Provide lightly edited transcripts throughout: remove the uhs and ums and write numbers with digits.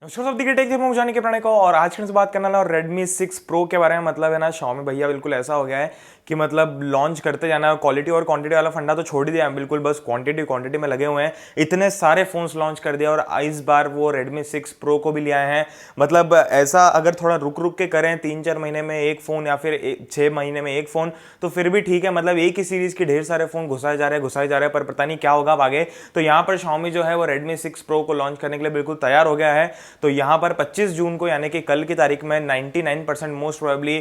नमस्कार सब टेक में जाने के प्रणय को और आज की बात करना है Redmi 6 Pro के बारे में। मतलब है ना, Xiaomi भैया बिल्कुल ऐसा हो गया है कि मतलब लॉन्च करते जाना, क्वालिटी और क्वांटिटी वाला फंडा तो छोड़ ही दिया है, बिल्कुल बस क्वांटिटी में लगे हुए हैं। इतने सारे फोन्स लॉन्च कर दिया और इस बार वो Redmi 6 Pro को भी ले आए हैं। मतलब ऐसा अगर थोड़ा रुक के करें, 3-4 महीने में एक फोन या फिर 6 महीने में एक फोन तो फिर भी ठीक है। मतलब एक ही सीरीज के ढेर सारे फोन घुसाए जा रहे हैं, पर पता नहीं क्या होगा अब आगे। तो यहाँ पर Xiaomi जो है वो Redmi 6 Pro को लॉन्च करने के लिए बिल्कुल तैयार हो गया है। तो यहाँ पर 25 जून को यानी कि कल की तारीख में 99% मोस्ट प्रोबेबली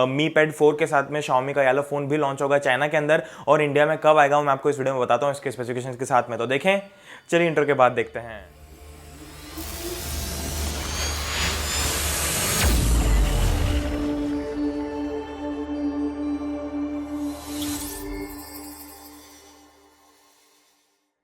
मी पैड 4 के साथ में Xiaomi का वाला फोन भी लॉन्च होगा चाइना के अंदर। और इंडिया में कब आएगा मैं आपको इस वीडियो में बताता हूँ इसके स्पेसिफिकेशंस के साथ में। तो देखें, चलिए इंटर के बाद देखते हैं।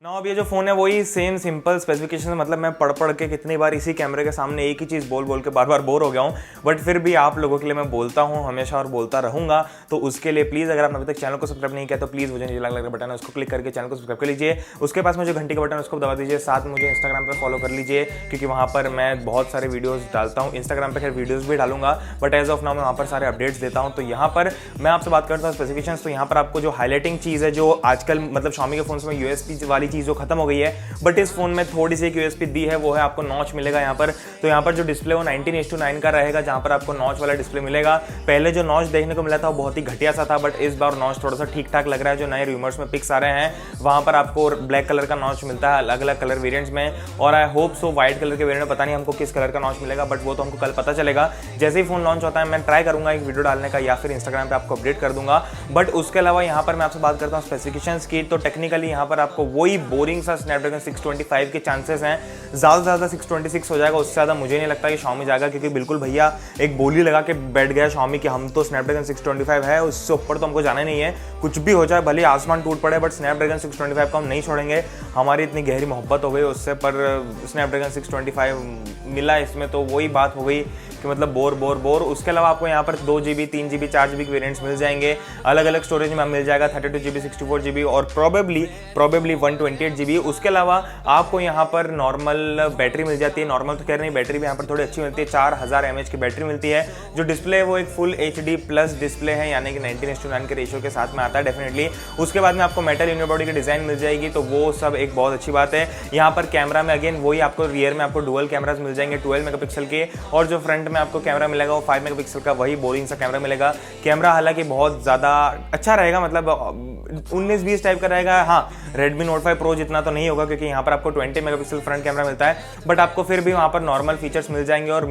ना अब ये जो फोन है वही सेम सिंपल स्पेसिफिकेशन, मतलब मैं पढ़ के कितनी बार इसी कैमरे के सामने एक ही चीज़ बोल के बार बोर हो गया हूँ। बट फिर भी आप लोगों के लिए मैं बोलता हूँ हमेशा और बोलता रहूंगा। तो उसके लिए प्लीज़ अगर आपने अभी तक चैनल को सब्सक्राइब नहीं किया तो प्लीज़ मुझे नीचे लाल बटन है उसको क्लिक करके चैनल को सब्सक्राइब कर लीजिए। उसके पास मुझे घंटी का बटन उसको दबा दीजिए। साथ मुझे इंस्टाग्राम पर फॉलो कर लीजिए क्योंकि वहाँ पर मैं बहुत सारे वीडियोज़ डालता हूँ। इंस्टाग्राम पर खैर वीडियोज़ भी डालूंगा बट एज ऑफ नाउ मैं वहाँ पर सारे अपडेट्स देता हूँ। तो यहाँ पर मैं आपसे बात करता हूँ स्पेसिफिकेशंस। तो यहाँ पर आपको जो हाईलाइटिंग चीज़ है, जो आजकल मतलब Xiaomi के फोन में यूएसपी वाली चीज़ जो खत्म हो गई है, बट इस फोन में थोड़ी सी एक यूएसपी दी है, वो है आपको नॉच मिलेगा यहाँ पर। तो यहाँ पर जो डिस्प्ले वो 19:9 का रहेगा, जहाँ पर आपको नॉच वाला डिस्प्ले मिलेगा। पहले जो नॉच देखने को मिला था वो बहुत ही घटिया सा था, बट इस बार नॉच थोड़ा सा ठीक ठाक लग रहा है। जो नए रूमर्स में पिक्स आ रहे हैं वहाँ पर आपको ब्लैक कलर का नॉच मिलता है अलग अलग कलर वेरियंट्स में, और I hope so white colour के वेरियंट में पता नहीं हमको किस कलर का नॉच मिलेगा, बट वो तो हमको कल पता चलेगा। जैसे ही फोन लॉन्च होता है मैं ट्राई करूंगा एक वीडियो डालने का या फिर इंस्टाग्राम पे आपको अपडेट कर दूंगा। बट उसके अलावा यहाँ पर मैं आपसे बात करता हूँ स्पेसिफिकेशंस की। तो टेक्निकली यहाँ पर आपको वही बोरिंग सा स्नैपड्रैगन 625 के चांसेस हैं, ज़्यादा से ज़्यादा 626 हो जाएगा। उससे ज़्यादा मुझे नहीं लगता कि Xiaomi जाएगा, क्योंकि बिल्कुल भैया एक बोली लगा के बैठ गया Xiaomi कि हम तो स्नैपड्रैगन 625 है, उससे ऊपर तो हमको जाना ही नहीं है। कुछ भी हो जाए, भले आसमान टूट पड़े, बट स्नैपड्रैगन 625 को हम नहीं छोड़ेंगे। हमारी इतनी गहरी मोहब्बत हो गई उससे, पर स्नैपड्रैगन 625 मिला इसमें तो वही बात हो गई कि मतलब बोर। उसके अलावा आपको यहाँ पर 2GB 3GB 4GB के वेरिएंट्स मिल जाएंगे। अलग अलग स्टोरेज में मिल जाएगा 32GB 64GB और प्रोबेबली 128GB। उसके अलावा आपको यहाँ पर नॉर्मल बैटरी मिल जाती है। नॉर्मल तो कह रहे नहीं, बैटरी भी यहाँ पर थोड़ी अच्छी मिलती है। 4000 mAh की बैटरी मिलती है। जो डिस्प्ले है वो एक फुल HD प्लस डिस्प्ले है, यानी कि 19:9 के रेशियो के साथ में आता है डेफिनेटली। उसके बाद में आपको मेटल यूनिट बॉडी की डिजाइन मिल जाएगी, तो वो सब एक बहुत अच्छी बात है। यहाँ पर कैमरा में अगेन वही आपको रियर में आपको डुअल कैमराज मिल जाएंगे 12 मेगापिक्सल के, और जो फ्रंट में आपको कैमरा मिलेगा वो 5 मेगापिक्सल का वही बोरिंग सा कैमरा मिलेगा। कैमरा हालांकि बहुत ज़्यादा अच्छा रहेगा, मतलब 19-20 टाइप का रहेगा। हाँ, Redmi Note 5 Pro जितना तो नहीं होगा क्योंकि यहाँ पर आपको 20 मेगापिक्सल फ्रंट कैमरा मिलता है, बट आपको फिर भी वहाँ पर नॉर्मल फीचर्स मिल जाएंगे। और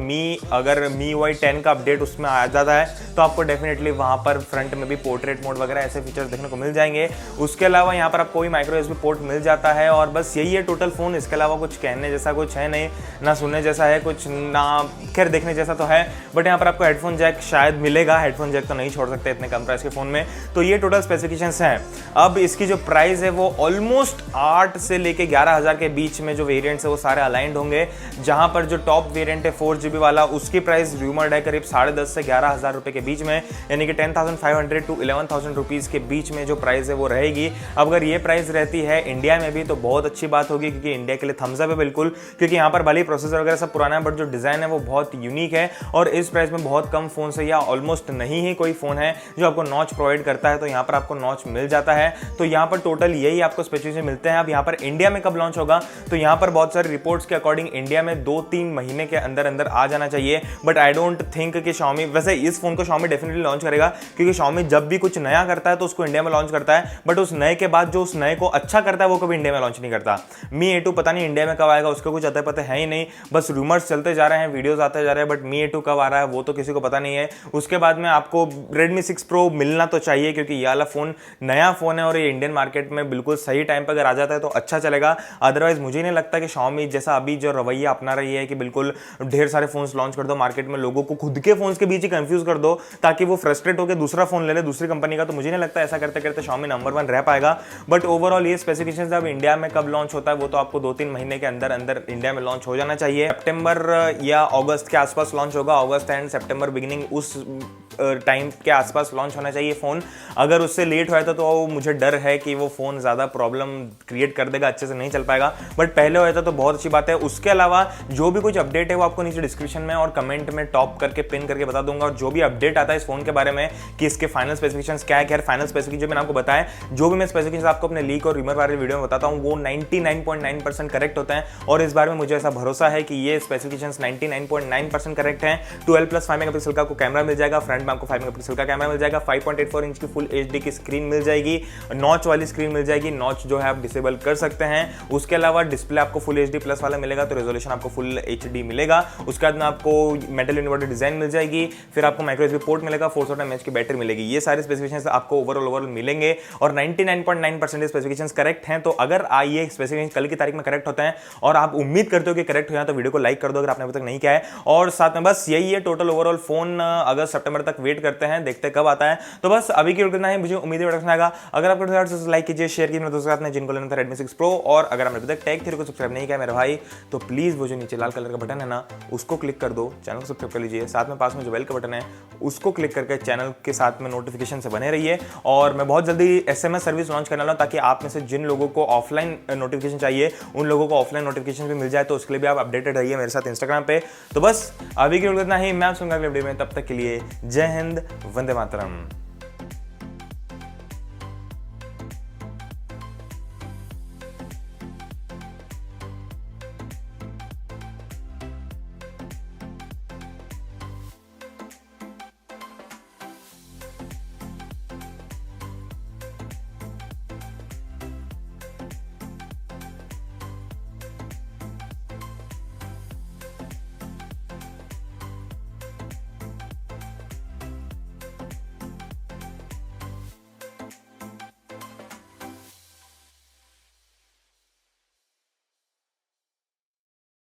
अगर MIUI 10 का अपडेट उसमें आ जाता है तो आपको डेफिनेटली वहाँ पर फ्रंट में भी पोर्ट्रेट मोड वगैरह ऐसे फीचर्स देखने को मिल जाएंगे। उसके अलावा यहाँ पर आपको माइक्रो USB पोर्ट मिल जाता है, और बस यही है टोटल फोन। इसके अलावा कुछ कहने जैसा कुछ है नहीं, ना सुनने जैसा है कुछ, ना खैर देखने जैसा तो है। बट यहाँ पर आपको हेडफोन जैक शायद मिलेगा, हेडफोन जैक तो नहीं छोड़ सकते इतने कम प्राइस के फोन में। तो ये टोटल स्पेसिफिकेशंस हैं। अब इसकी जो प्राइस है वो ऑलमोस्ट 8 से लेके 11,000 के बीच में जो वेरिएंट्स है वो सारे अलाइंड होंगे। जहां पर जो टॉप वेरिएंट है 4GB वाला, उसकी प्राइस रूमर्ड है करीब 10,500 से 11,000 रुपए के बीच में, यानी कि 10,500 टू 11,000 रुपीज के बीच में जो प्राइस है वो रहेगी। अब अगर ये प्राइस रहती है इंडिया में भी तो बहुत अच्छी बात होगी, क्योंकि इंडिया के लिए थम्स अप है बिल्कुल। क्योंकि यहाँ पर भले ही प्रोसेसर वगैरह सब पुराना है, बट जो डिजाइन है वो बहुत यूनिक है, और इस प्राइस में बहुत कम फोन है या ऑलमोस्ट नहीं ही कोई फोन है जो आपको नॉच प्रोवाइड करता है। तो यहाँ पर आपको नॉच मिल जाता है। तो यहाँ पर टोटल यही आपको स्पेसिफिकेशन मिलते हैं। अब यहाँ पर इंडिया में कब लॉन्च होगा, तो यहाँ पर बहुत सारे रिपोर्ट्स के अकॉर्डिंग इंडिया में 2-3 महीने के अंदर अंदर आ जाना चाहिए। बट आई डोंट थिंक कि Xiaomi, वैसे इस फोन को Xiaomi डेफिनेटली लॉन्च करेगा, क्योंकि Xiaomi जब भी कुछ नया करता है तो उसको इंडिया में लॉन्च करता है, बट उस नए के बाद जो उस नए को अच्छा करता है वो कभी इंडिया में लॉन्च नहीं करता। Mi A2 पता नहीं इंडिया में कब आएगा, उसका कुछ अता पता है ही नहीं, बस रूमर्स चलते जा रहे हैं, वीडियोस आते जा रहे हैं, बट Mi A2 कब आ रहा है वो तो किसी को पता नहीं है। उसके बाद में आपको Redmi 6 Pro मिलना तो चाहिए, क्योंकि ये वाला फोन नया फोन है और ये इंडियन मार्केट में बिल्कुल सही टाइम पर अगर आ जाता है तो अच्छा चलेगा। अदरवाइज मुझे नहीं लगता कि Xiaomi जैसा अभी जो रवैया अपना रही है कि बिल्कुल ढेर सारे फोन्स लॉन्च कर दो मार्केट में, लोगों को खुद के फोन्स के बीच ही कंफ्यूज कर दो ताकि वो फ्रस्ट्रेट होकर दूसरा फोन ले ले दूसरी कंपनी का, तो मुझे नहीं लगता ऐसा करते करते Xiaomi नंबर 1 रह पाएगा। बट ओवरऑल ये स्पेसिफिकेशंस अब इंडिया में कब लॉन्च होता है वो तो आपको 2-3 महीने के अंदर अंदर इंडिया में लॉन्च हो जाना चाहिए। सितंबर या अगस्त के आसपास अगस्त लॉन्च होगा, अगस्त एंड सितंबर बिगिनिंग, उस टाइम के आसपास लॉन्च होना चाहिए फ़ोन। अगर उससे लेट हुआ था तो मुझे डर है कि वो फ़ोन ज़्यादा प्रॉब्लम क्रिएट कर देगा, अच्छे से नहीं चल पाएगा, बट पहले हुआ था तो बहुत अच्छी बात है। उसके अलावा जो भी कुछ अपडेट है वो आपको नीचे डिस्क्रिप्शन में और कमेंट में टॉप करके पिन करके बता दूंगा, और जो भी अपडेट आता है इस फोन के बारे में कि इसके फाइनल स्पेसिफिकेशंस क्या है, फाइनल स्पेसिफिकेशन जो मैंने आपको बताया, जो भी मैं स्पेसिफिकेशंस आपको अपने लीक और रिमर वाले वीडियो में बताता हूं वो 99.9% करेक्ट होते हैं, और इस बारे में मुझे ऐसा भरोसा है कि ये स्पेसिफिकेशंस 99.9% करेक्ट हैं। 12+5 मेगापिक्सल का आपको कैमरा मिल जाएगा, फ्रंट में आपको 5 मेगापिक्सल का कैमरा मिल जाएगा, 5.84 इंच की फुल एचडी की स्क्रीन मिल जाएगी, नॉच वाली स्क्रीन मिल जाएगी, नॉच जो है आप डिसेबल कर सकते हैं। उसके अलावा डिस्प्ले आपको फुल एचडी प्लस वाला मिलेगा, तो रेजोल्यूशन आपको फुल एचडी मिलेगा। उसके बाद में आपको मेटल इन्वर्टेड डिजाइन मिल जाएगी, फिर आपको माइक्रो यूएसबी पोर्ट मिलेगा, 400 mAh की बैटरी मिलेगी। ये सारे स्पेसिफिकेशंस आपको ओवरऑल मिलेंगे, और 99.9% स्पेसिफिकेशंस करेक्ट हैं। तो अगर ये स्पेसिफिकेशन कल की तारीख में करेक्ट होते हैं और आप उम्मीद करते हो कि करेक्ट हो जाए, तो वीडियो को लाइक कर दो अगर आपने अभी तक नहीं किया है। और साथ में बस यही है टोटल ओवरऑल फोन, अगस्त सितंबर तक वेट करते हैं, देखते कब आता है। तो बस अभी की वीडियो है, मुझे उम्मीद है आएगा। अगर आपको लाइक कीजिए, शेयर कीजिए दोस्तों के साथ में जिनको लेना था Redmi 6 Pro, और अगर आपने अभी तक टेक थ्योरी को सब्सक्राइब नहीं किया मेरे भाई, तो प्लीज वो जो नीचे लाल कलर का बटन है ना, उसको क्लिक कर दो, चैनल को सब्सक्राइब कर लीजिए। साथ में पास में जो बेल का बटन है उसको क्लिक करके चैनल के साथ में नोटिफिकेशन से बने रहिए। और मैं बहुत जल्दी SMS सर्विस लॉन्च करने वाला हूं, ताकि आप में से जिन लोगों को ऑफलाइन नोटिफिकेशन चाहिए उन लोगों को ऑफलाइन नोटिफिकेशन भी मिल जाए, तो उसके लिए भी आप अपडेटेड रहिए मेरे साथ इंस्टाग्राम पे। तो बस अभी की वीडियो इतना ही, मैं आपसे अगले वीडियो में, तब तक के लिए जय हिंद, वंदे मातरम।